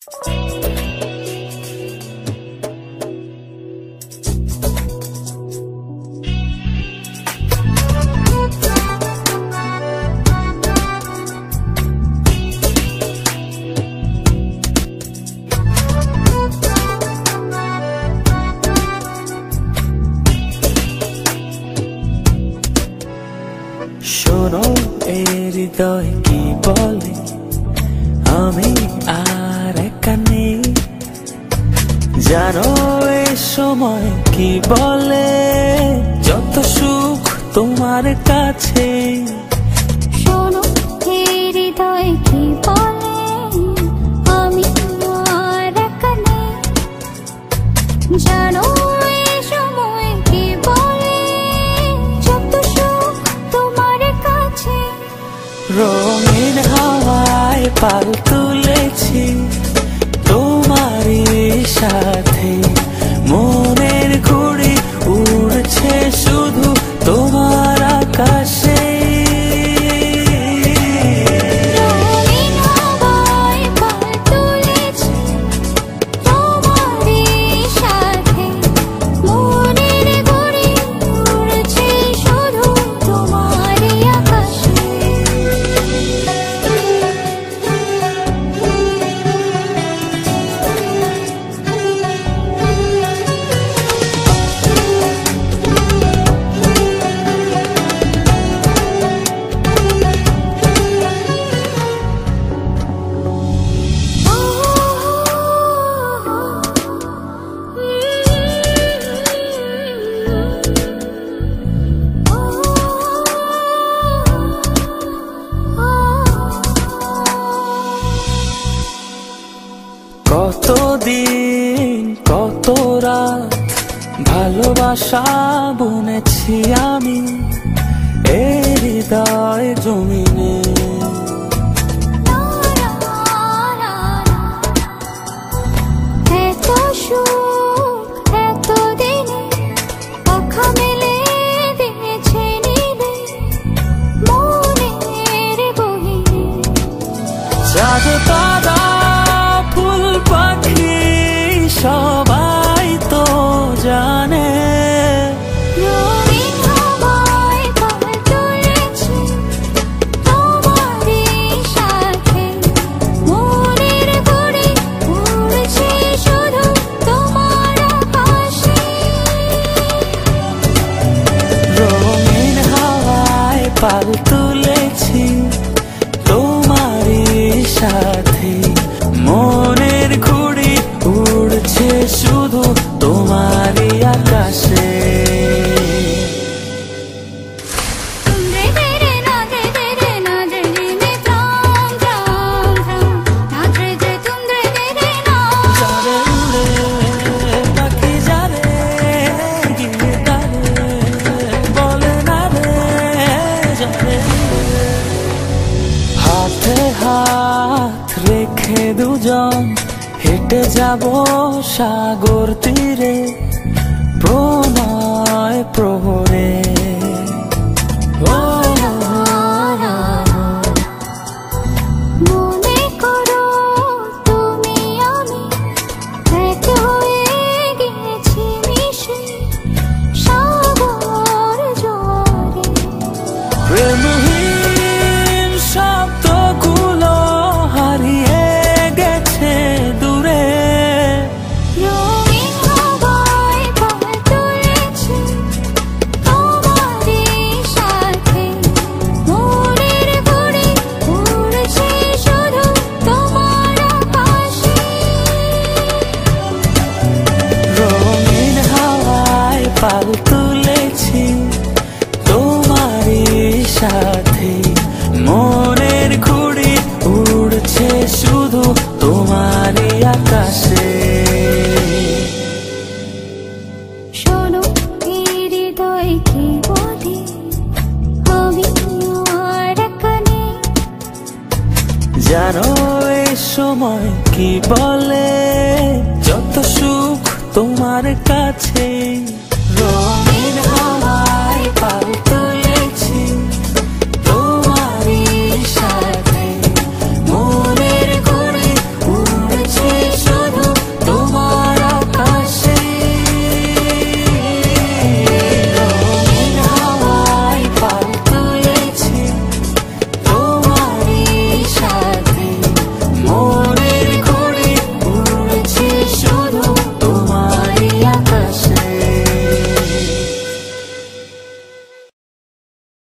শোনো এই হৃদয় কি বলে, আমি আর একা নেই। জানো এই সময় কি বলে, যত সুখ তোমার কাছে। শোনো এই হৃদয় কি বলে, আমি আর একা নেই। জানো এই সময় কি বলে, যত সুখ তোমার কাছে। রঙিন হাওয়ায় পাল তুলেছি তোমারই সাথে, মনের ঘুড়ি উড়ছে শুধু তোমার আকাশে। রঙিন হাওয়ায় পাল তুলেছি তোমারই সাথে, মনের ঘুড়ি উড়ছে শুধু তোমারই আকাশে। কতদিন কত রাত ভালোবাসা বুনেছি আমি এই হৃদয় জমিনে। এত সুখ এত দিনে পাখা মেলে দিয়েছে নীলে মনের গহীনে। চাঁদ তারা ফুল পাখি সবাই তো জানে, রঙিন হাওয়ায় পাল তুলেছি তোমারই সাথে, মনের ঘুড়ি উড়ছে শুধু তোমার আকাশে। রঙিন হাওয়ায় পাল তুলেছি তোমারই সাথে, মনের ঘুড়ি উড়ছে শুধু তোমারই আকাশে। तुमरे तेरे नाचे तेरे नाचे में त्राम त्राम त्राम नाचे जे तुमरे तेरे नाम। যারে উড়ে পাখি যারে গিয়ে তারে বলে না রে যারে। হাতে হাত রেখে দুজন হেঁটে যাব সাগর তীরে প্রণয় প্রহরে। মনে করো তুমি আমি এক হয়ে গেছি মিশে সাগর জোরে। প্রেমহীন শব্দগুলো হারিয়ে গেছে দূরে, রঙিন হাওয়ায় পাল তুলেছি তোমারই সাথে, মনের ঘুড়ি উড়ছে শুধু তোমার আকাশে। রঙিন হাওয়ায় পাল তুলেছি তোমারই সাথে, মনের ঘুড়ি উড়ছে শুধু তোমারই আকাশে। শোনো এই হৃদয় কি বলে, আমি আর একা নেই। জানো এই সময় কি বলে, যত সুখ তোমার কাছে। রঙিন হাওয়ায় পাল